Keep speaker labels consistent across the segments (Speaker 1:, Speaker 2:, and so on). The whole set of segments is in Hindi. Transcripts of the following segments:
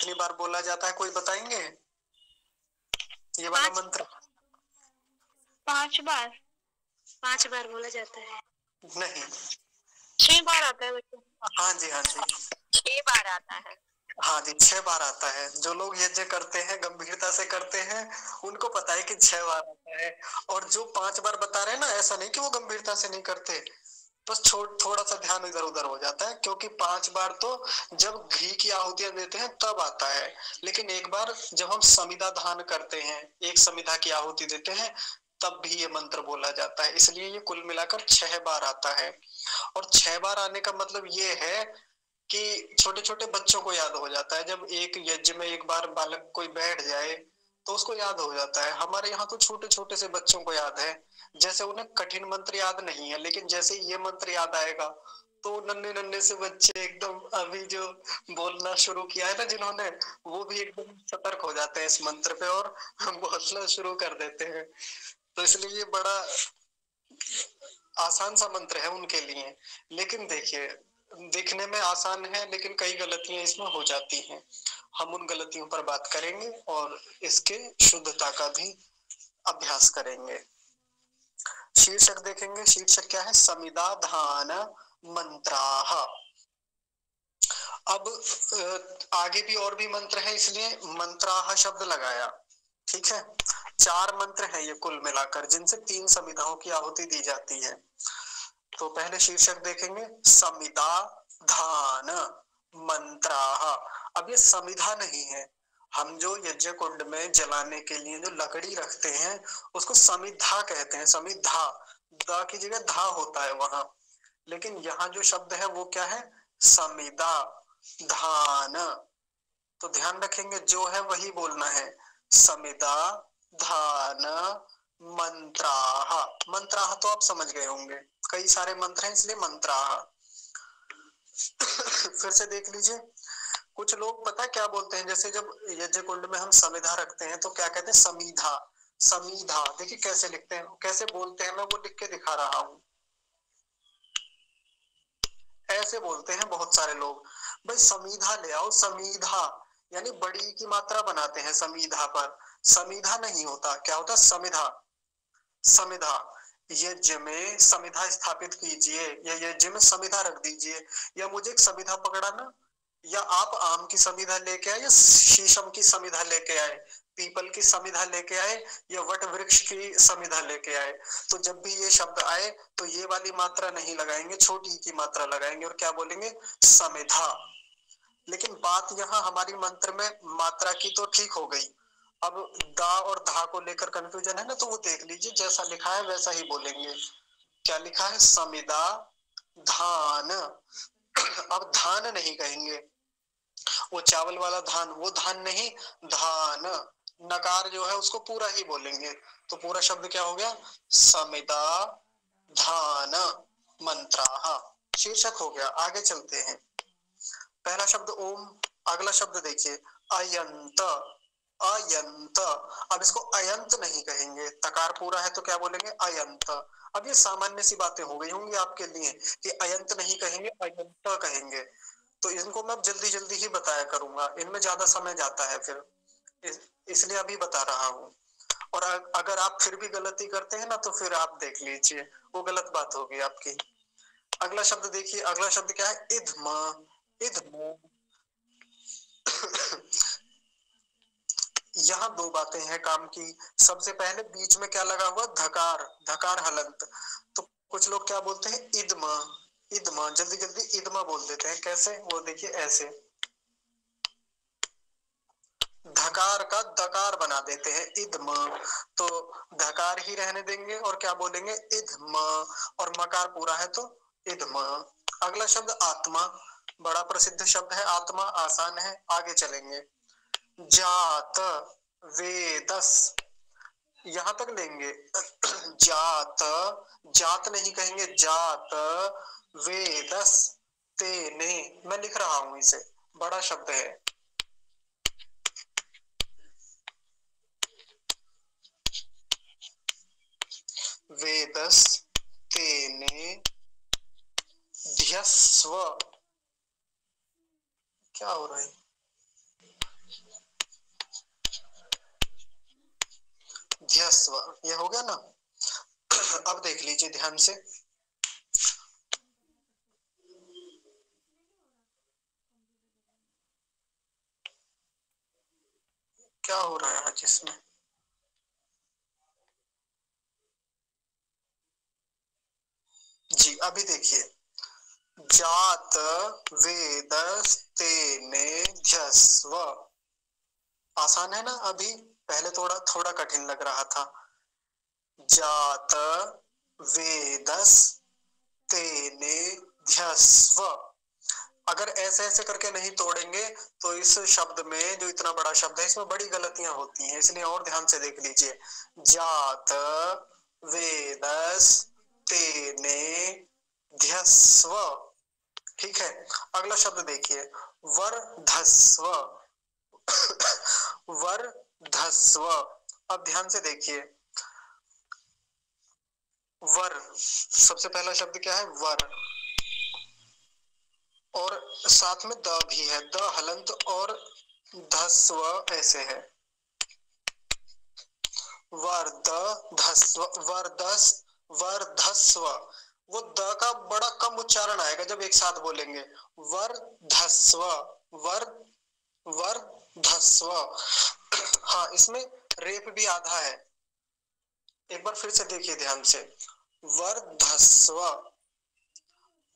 Speaker 1: कितनी बार बोला जाता है, कोई बताएंगे? ये वाला मंत्र
Speaker 2: 5 बार, 5 बार बोला जाता है।
Speaker 1: नहीं,
Speaker 2: 6 बार आता है बच्चे।
Speaker 1: हाँ जी, हाँ जी,
Speaker 2: 6 बार आता है।
Speaker 1: हाँ जी, 6 बार आता है। जो लोग यज्ञ करते हैं, गंभीरता से करते हैं, उनको पता है कि 6 बार आता है। और जो 5 बार बता रहे हैं ना, ऐसा नहीं कि वो गंभीरता से नहीं करते, बस थोड़ा सा ध्यान इधर उधर हो जाता है, क्योंकि 5 बार तो जब घी की आहुतियां देते हैं तब आता है। लेकिन एक बार जब हम समिधा दान करते हैं, एक समिधा की आहुति देते हैं, तब भी ये मंत्र बोला जाता है। इसलिए ये कुल मिलाकर 6 बार आता है। और 6 बार आने का मतलब ये है कि छोटे छोटे बच्चों को याद हो जाता है। जब एक यज्ञ में एक बार बालक कोई बैठ जाए तो उसको याद हो जाता है। हमारे यहाँ तो छोटे छोटे से बच्चों को याद है, जैसे उन्हें कठिन मंत्र याद नहीं है, लेकिन जैसे ये मंत्र याद आएगा तो नन्हे नन्हे से बच्चे एकदम अभी जो बोलना शुरू किया है ना जिन्होंने, वो भी एकदम सतर्क हो जाते हैं इस मंत्र पे और बोलना शुरू कर देते हैं। तो इसलिए ये बड़ा आसान सा मंत्र है उनके लिए। लेकिन देखिए, दिखने में आसान है लेकिन कई गलतियां इसमें हो जाती हैं। हम उन गलतियों पर बात करेंगे और इसके शुद्धता का भी अभ्यास करेंगे। शीर्षक देखेंगे। शीर्षक क्या है? समिधाधान मंत्राः। अब आगे भी और भी मंत्र है, इसलिए मंत्राः शब्द लगाया। ठीक है, 4 मंत्र हैं ये कुल मिलाकर, जिनसे 3 समिधाओं की आहुति दी जाती है। तो पहले शीर्षक देखेंगे, समिधा धान मंत्राः। अब ये समिधा नहीं है। हम जो यज्ञ कुंड में जलाने के लिए जो लकड़ी रखते हैं उसको समिधा कहते हैं। समिधा, दा की जगह धा होता है वहां, लेकिन यहाँ जो शब्द है वो क्या है? समिधा धान। तो ध्यान रखेंगे, जो है वही बोलना है। समिधा धान मंत्राः। मंत्राः तो आप समझ गए होंगे, कई सारे मंत्र हैं इसलिए मंत्राः। फिर से देख लीजिए, कुछ लोग पता है क्या बोलते हैं, जैसे जब यज्ञ कुंड में हम समिधा रखते हैं तो क्या कहते हैं? समीधा। समीधा देखिए कैसे लिखते हैं, कैसे बोलते हैं, मैं वो लिख के दिखा रहा हूं। ऐसे बोलते हैं बहुत सारे लोग, भाई समीधा ले आओ। समीधा यानी बड़ी की मात्रा बनाते हैं समीधा पर। समीधा नहीं होता, क्या होता? समिधा। समिधा, यज्ञ में समिधा स्थापित कीजिए, या यज्ञ में समिधा रख दीजिए, या मुझे एक समिधा पकड़ा ना, या आप आम की समिधा लेके आए, या शीशम की समिधा लेके आए, पीपल की समिधा लेके आए, या वट वृक्ष की समिधा लेके आए, तो जब भी ये शब्द आए तो ये वाली मात्रा नहीं लगाएंगे, छोटी की मात्रा लगाएंगे और क्या बोलेंगे? समिधा। लेकिन बात यहाँ हमारी मंत्र में मात्रा की तो ठीक हो गई, अब दा और धा को लेकर कंफ्यूजन है ना, तो वो देख लीजिए, जैसा लिखा है वैसा ही बोलेंगे। क्या लिखा है? समिधा धान। अब धान नहीं कहेंगे, वो चावल वाला धान, वो धान नहीं, धान। नकार जो है उसको पूरा ही बोलेंगे। तो पूरा शब्द क्या हो गया? समिधा धान मंत्राः। शीर्षक हो गया। आगे चलते हैं। पहला शब्द ओम, अगला शब्द देखिए अयंत। अयंत, अब इसको अयंत नहीं कहेंगे, तकार पूरा है तो क्या बोलेंगे? अयंत। अब ये सामान्य सी बातें हो गई होंगी आपके लिए कि अयंत नहीं कहेंगे, अयंत कहेंगे। तो इनको मैं जल्दी जल्दी ही बताया करूंगा, इनमें ज्यादा समय जाता है फिर, इसलिए अभी बता रहा हूँ। और अगर आप फिर भी गलती करते हैं ना तो फिर आप देख लीजिए, वो गलत बात होगी आपकी। अगला शब्द देखिए, अगला शब्द क्या है? इधम। इधम। यहाँ 2 बातें हैं काम की। सबसे पहले बीच में क्या लगा हुआ? धकार, धकार हलंत। तो कुछ लोग क्या बोलते हैं? इदमा। इदमा, जल्दी जल्दी इदमा बोल देते हैं। कैसे? वो देखिए ऐसे, धकार का दकार बना देते हैं, इदमा। तो धकार ही रहने देंगे और क्या बोलेंगे? इदमा। और मकार पूरा है तो इदमा। अगला शब्द आत्मा, बड़ा प्रसिद्ध शब्द है आत्मा, आसान है, आगे चलेंगे। जात, वेदस, यहां तक लेंगे। जात, जात नहीं कहेंगे, जात वेदस तेने। मैं लिख रहा हूं इसे, बड़ा शब्द है। वेदस तेने ध्यस्व। क्या हो रहा है? ध्यस्व, ये हो गया ना। अब देख लीजिए ध्यान से, क्या हो रहा है आज इसमें। जी अभी देखिए, जात वेद तेने ध्यस्व, आसान है ना। अभी पहले थोड़ा थोड़ा कठिन लग रहा था। जात वेदस तेने ध्यस्व, अगर ऐसे ऐसे करके नहीं तोड़ेंगे तो इस शब्द में, जो इतना बड़ा शब्द है, इसमें बड़ी गलतियां होती हैं, इसलिए और ध्यान से देख लीजिए। जात वेदस तेने ध्यस्व, ठीक है। अगला शब्द देखिए, वर्धस्व, वर्धस्व। अब ध्यान से देखिए, वर, सबसे पहला शब्द क्या है, वर, और साथ में द भी है, द हलंत, और धस्व ऐसे है, वर्धस्व, वर्धस, वर्धस्व। वो द का बड़ा कम उच्चारण आएगा जब एक साथ बोलेंगे, वर्धस्व, वर, वर्धस्व। हाँ, इसमें रेप भी आधा है। एक बार फिर से देखिए ध्यान से, वर्धस्व।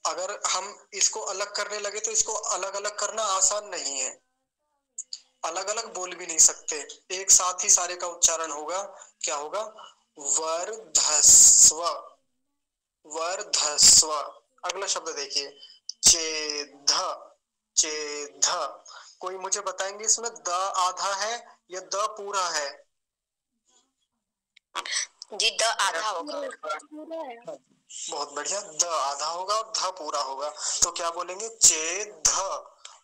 Speaker 1: अगर हम इसको अलग करने लगे तो इसको अलग अलग करना आसान नहीं है, अलग अलग बोल भी नहीं सकते, एक साथ ही सारे का उच्चारण होगा। क्या होगा, वर्धस्व, वर्धस्व। अगला शब्द देखिए, चेद, चेद। कोई मुझे बताएंगे इसमें द आधा है या द पूरा है।
Speaker 2: जी द आधा होगा।
Speaker 1: बहुत बढ़िया, द आधा होगा और ध पूरा होगा, तो क्या बोलेंगे, चेद,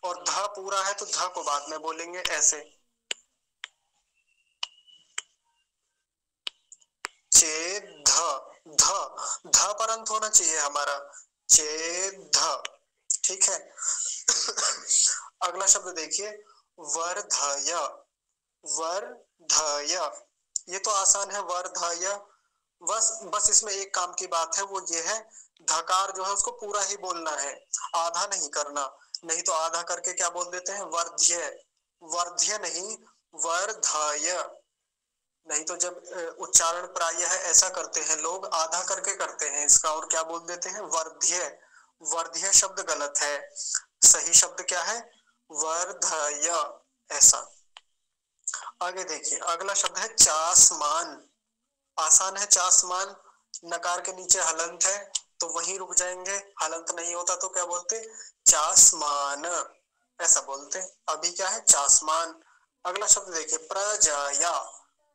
Speaker 1: और ध पूरा है तो ध को बाद में बोलेंगे ऐसे, चेद, ध, ध पर अंत होना चाहिए हमारा, चेद, ठीक है। अगला शब्द देखिए, वर्धय, वर्धय। ये तो आसान है, वर्धय। बस इसमें एक काम की बात है, वो ये है, धकार जो है उसको पूरा ही बोलना है, आधा नहीं करना, नहीं तो आधा करके क्या बोल देते हैं, वर्ध्य, वर्ध्य नहीं, वर्धय। नहीं तो जब उच्चारण प्रायः ऐसा करते हैं लोग, आधा करके करते हैं इसका, और क्या बोल देते हैं, वर्ध्य। वर्ध्य शब्द गलत है, सही शब्द क्या है, वर्धय, ऐसा। आगे देखिए, अगला शब्द है चासमान, आसान है, चासमान। नकार के नीचे हलंत है तो वहीं रुक जाएंगे, हलंत नहीं होता तो क्या बोलते, चासमान, ऐसा बोलते। अभी क्या है, चासमान। अगला शब्द देखिए, प्रजया,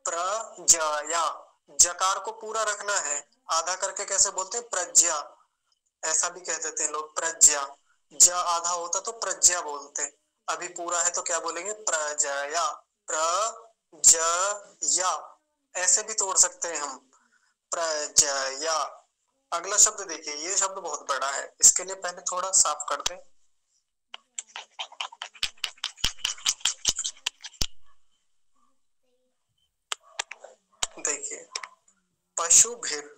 Speaker 1: प्रजया। जकार को पूरा रखना है, आधा करके कैसे बोलते हैं, प्रज्ञा, ऐसा भी कह देते हैं लोग, प्रज्ञा। ज आधा होता तो प्रज्ञा बोलते, अभी पूरा है तो क्या बोलेंगे, प्रजया, प्रजया, ऐसे भी तोड़ सकते हैं हम, प्रजया। अगला शब्द देखिए, ये शब्द बहुत बड़ा है, इसके लिए पहले थोड़ा साफ कर दें। देखिए, पशुभिर,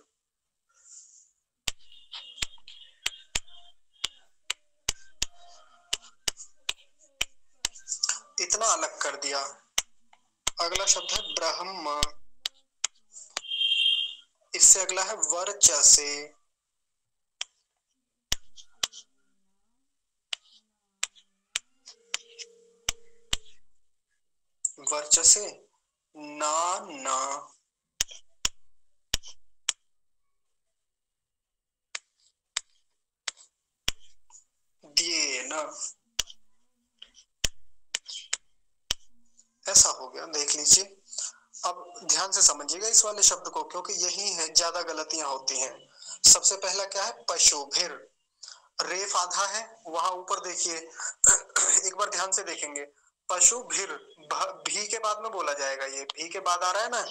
Speaker 1: इतना अलग कर दिया। अगला शब्द है ब्रह्म, इससे अगला है वर्चसे, वर्चसे, ना ना, दिए ना, ऐसा हो गया। देख लीजिए, अब ध्यान से समझिएगा इस वाले शब्द को, क्योंकि यही है ज्यादा गलतियां होती हैं। सबसे पहला क्या है, पशुभिर, रेफ आधा है, वहां ऊपर देखिए, एक बार ध्यान से देखेंगे, पशुभिर, भी के बाद में बोला जाएगा, ये भी के बाद आ रहा है ना,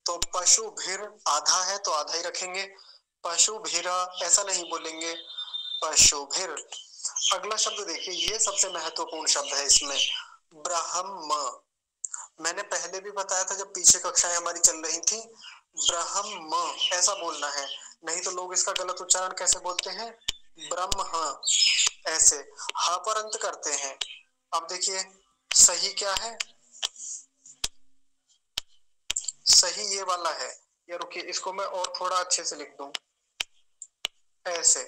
Speaker 1: तो पशुभिर आधा है तो आधा ही रखेंगे, पशुभिर ऐसा नहीं बोलेंगे, पशुभिर। अगला शब्द देखिए, ये सबसे महत्वपूर्ण शब्द है इसमें, ब्रह्म, मैंने पहले भी बताया था जब पीछे कक्षाएं हमारी चल रही थी, ब्रह्म ऐसा बोलना है, नहीं तो लोग इसका गलत उच्चारण कैसे बोलते हैं, ब्रह्म, ऐसे हा पर अंत करते हैं। अब देखिए सही क्या है, सही ये वाला है। ये रुकिए, इसको मैं और थोड़ा अच्छे से लिख दूं, ऐसे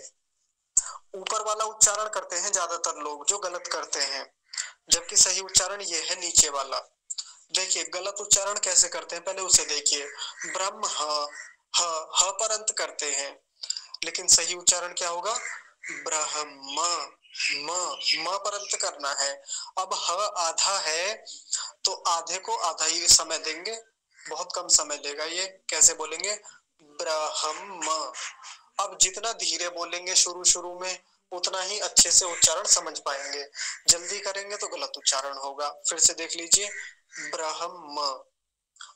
Speaker 1: ऊपर वाला उच्चारण करते हैं ज्यादातर लोग जो गलत करते हैं, जबकि सही उच्चारण ये है नीचे वाला। देखिए गलत उच्चारण कैसे करते हैं, पहले उसे देखिए, ब्रह्म ह पर अंत करते हैं, लेकिन सही उच्चारण क्या होगा, ब्रह्म, म पर अंत करना है। अब ह आधा है तो आधे को आधा ही समय देंगे, बहुत कम समय लेगा ये। कैसे बोलेंगे, ब्रह्म। अब जितना धीरे बोलेंगे शुरू शुरू में उतना ही अच्छे से उच्चारण समझ पाएंगे, जल्दी करेंगे तो गलत उच्चारण होगा। फिर से देख लीजिए, ब्रह्म।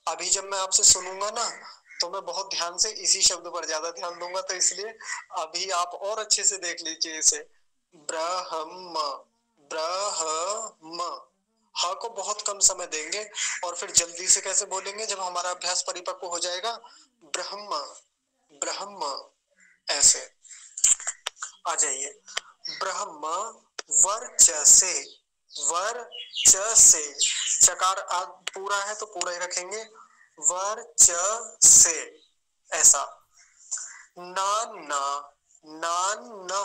Speaker 1: अभी जब मैं आपसे सुनूंगा ना तो मैं बहुत ध्यान से इसी शब्द पर ज्यादा ध्यान दूंगा, तो इसलिए अभी आप और अच्छे से देख लीजिए इसे, ब्रह्म, ब्रह्म। ह को बहुत कम समय देंगे और फिर जल्दी से कैसे बोलेंगे जब हमारा अभ्यास परिपक्व हो जाएगा, ब्रह्म, ब्रह्म, ऐसे। आ जाइए, ब्रह्म वर्चसे, वर्चसे, चकार पूरा है तो पूरा ही रखेंगे, वर्चसे, ऐसा। नाना, नाना,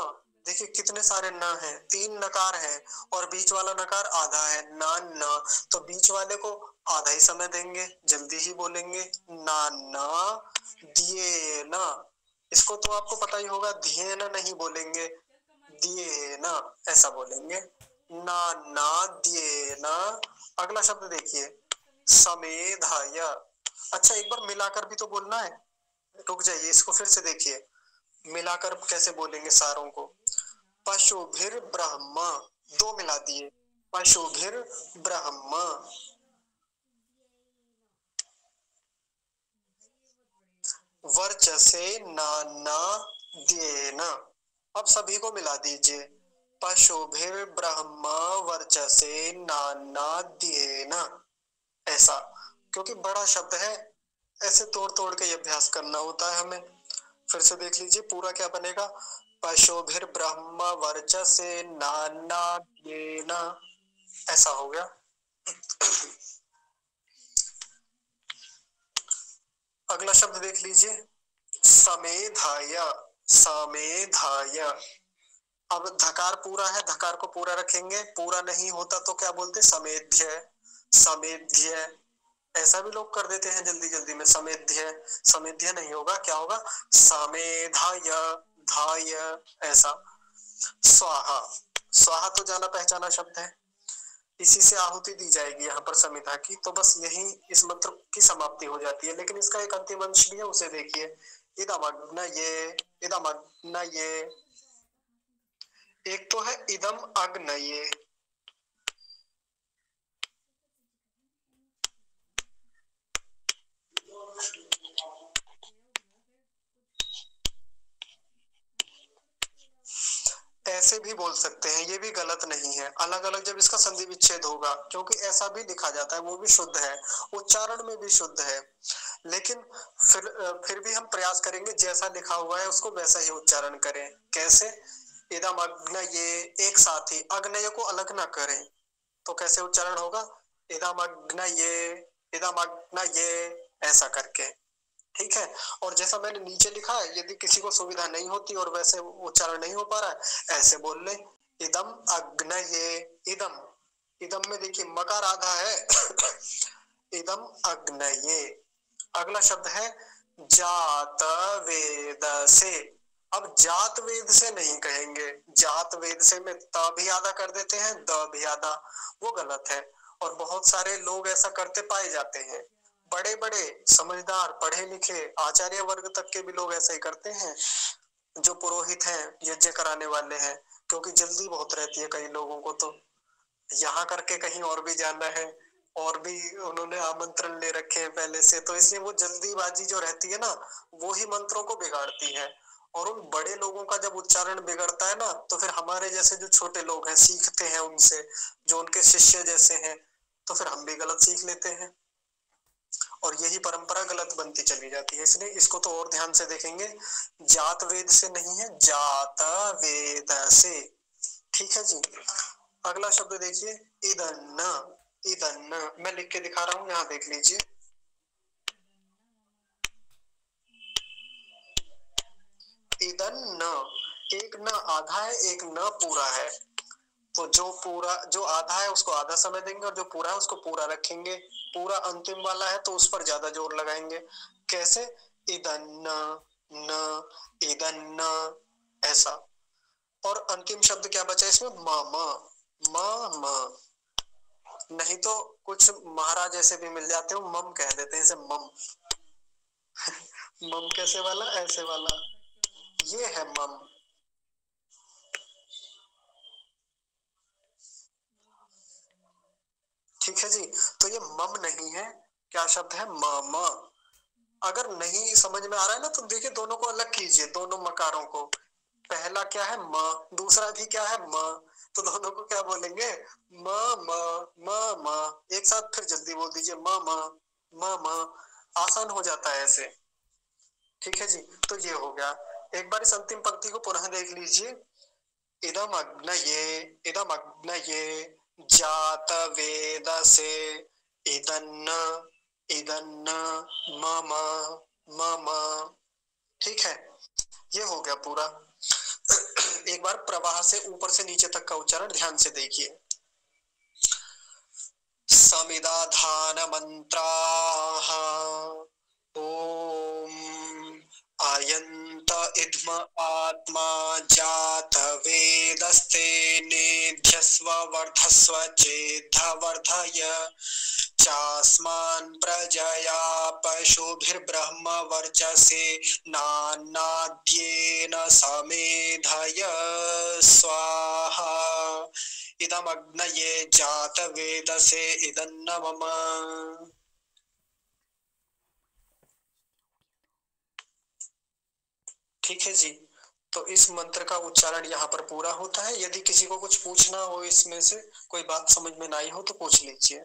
Speaker 1: देखिए कितने सारे न हैं, 3 नकार हैं और बीच वाला नकार आधा है, नाना, तो बीच वाले को आधा ही समय देंगे, जल्दी ही बोलेंगे, नाना, दिए ना, इसको तो आपको पता ही होगा, धिये ना नहीं बोलेंगे, दिए ना ऐसा बोलेंगे, नाना दिए ना। अगला शब्द देखिए, समेधाय। अच्छा एक बार मिलाकर भी तो बोलना है, रुक जाइए, इसको फिर से देखिए, मिलाकर कैसे बोलेंगे सारों को, पशुभिर ब्रह्म, 2 मिला दिए, पशुभिर ब्रह्म, वर्चसे नाना देन। अब सभी को मिला दीजिए, पशुभिर ब्रह्म वर्चसे नाना देन, ऐसा। क्योंकि बड़ा शब्द है, ऐसे तोड़ तोड़ के अभ्यास करना होता है हमें। फिर से देख लीजिए पूरा क्या बनेगा, पशुभिर ब्रह्म वर्चसे नाना देन, ऐसा हो गया। अगला शब्द देख लीजिए, समेधाय, समेधाय। अब धकार पूरा है, धकार को पूरा रखेंगे, पूरा नहीं होता तो क्या बोलते, समेध्य, समेध्य, ऐसा भी लोग कर देते हैं जल्दी जल्दी में, समेध्य, समेध्य नहीं होगा, क्या होगा, समेधाय, धाय, ऐसा। स्वाहा, स्वाहा तो जाना पहचाना शब्द है, इसी से आहुति दी जाएगी यहाँ पर समिधा की, तो बस यही इस मंत्र की समाप्ति हो जाती है। लेकिन इसका एक अंतिम अंश भी है, उसे देखिए, इदमग्नये, इदमग्नये, एक तो है इदम अग्नये, ऐसे भी बोल सकते हैं, ये भी गलत नहीं है, अलग अलग जब इसका संधि विच्छेद होगा, क्योंकि ऐसा भी लिखा जाता है, वो भी शुद्ध है, उच्चारण में भी शुद्ध है। लेकिन फिर भी हम प्रयास करेंगे जैसा लिखा हुआ है उसको वैसा ही उच्चारण करें। कैसे, इदम अग्नये, एक साथ ही, अग्नय को अलग ना करें, तो कैसे उच्चारण होगा, इदम अग्नये, इदम अग्नये, ऐसा करके, ठीक है। और जैसा मैंने नीचे लिखा है, यदि किसी को सुविधा नहीं होती और वैसे उच्चारण नहीं हो पा रहा है, ऐसे बोल ले, इदम अग्नये, इदम, इदम में देखिए मकार आधा है इदम अग्नये। अगला शब्द है जात वेद से। अब जात वेद से नहीं कहेंगे, जात वेद से में त भी आधा कर देते हैं, द भी आधा, वो गलत है, और बहुत सारे लोग ऐसा करते पाए जाते हैं, बड़े बड़े समझदार पढ़े लिखे आचार्य वर्ग तक के भी लोग ऐसा ही करते हैं, जो पुरोहित हैं, यज्ञ कराने वाले हैं, क्योंकि जल्दी बहुत रहती है कई लोगों को, तो यहाँ करके कहीं और भी जाना है, और भी उन्होंने आमंत्रण ले रखे हैं पहले से, तो इसलिए वो जल्दीबाजी जो रहती है ना, वो ही मंत्रों को बिगाड़ती है। और उन बड़े लोगों का जब उच्चारण बिगड़ता है ना, तो फिर हमारे जैसे जो छोटे लोग हैं सीखते हैं उनसे, जो उनके शिष्य जैसे हैं, तो फिर हम भी गलत सीख लेते हैं और यही परंपरा गलत बनती चली जाती है। इसलिए इसको तो और ध्यान से देखेंगे, जात वेद से नहीं है, जात वेद से। ठीक है जी। अगला शब्द देखिए, इदन्न। इदन्न मैं लिख के दिखा रहा हूं, यहां देख लीजिए। इदन्न, एक न आधा है, एक न पूरा है। तो जो आधा है उसको आधा समय देंगे और जो पूरा है उसको पूरा रखेंगे। पूरा अंतिम वाला है तो उस पर ज्यादा जोर लगाएंगे। कैसे? इदन्न, न, इदन्न, ऐसा। और अंतिम शब्द क्या बचा इसमें? म। नहीं तो कुछ महाराज ऐसे भी मिल जाते हो, मम कह देते हैं इसे, मम। मम कैसे वाला? ऐसे वाला, ये है मम। ठीक है जी। तो ये मम नहीं है, क्या शब्द है? म। अगर नहीं समझ में आ रहा है ना, तो देखिए दोनों को अलग कीजिए, दोनों मकारों को। पहला क्या है? म। दूसरा भी क्या है? म। तो दोनों को क्या बोलेंगे? म म। एक साथ फिर जल्दी बोल दीजिए, म। आसान हो जाता है ऐसे। ठीक है जी। तो ये हो गया। एक बार इस अंतिम पंक्ति को पुनः देख लीजिए। इदम अग्नये, इदम अग्नये जात वेदसे, इदन्न, इदन्न मम, मम। ठीक है, ये हो गया पूरा। एक बार प्रवाह से ऊपर से नीचे तक का उच्चारण ध्यान से देखिए। समिदाधान मंत्राः ओम आयन्त इद्म आत्मा जात वेदस्ते नेध्यस्व वर्धस्व चेद्ध वर्धय चास्मान् प्रजया पशुभिर्ब्रह्म वर्चसे नान्नाद्येन समेधय स्वाहा इदम अग्नये जात वेदसे इदन्न मम। ठीक है जी। तो इस मंत्र का उच्चारण यहाँ पर पूरा होता है। यदि किसी को कुछ पूछना हो इसमें से, कोई बात समझ में ना आई हो तो पूछ लीजिए।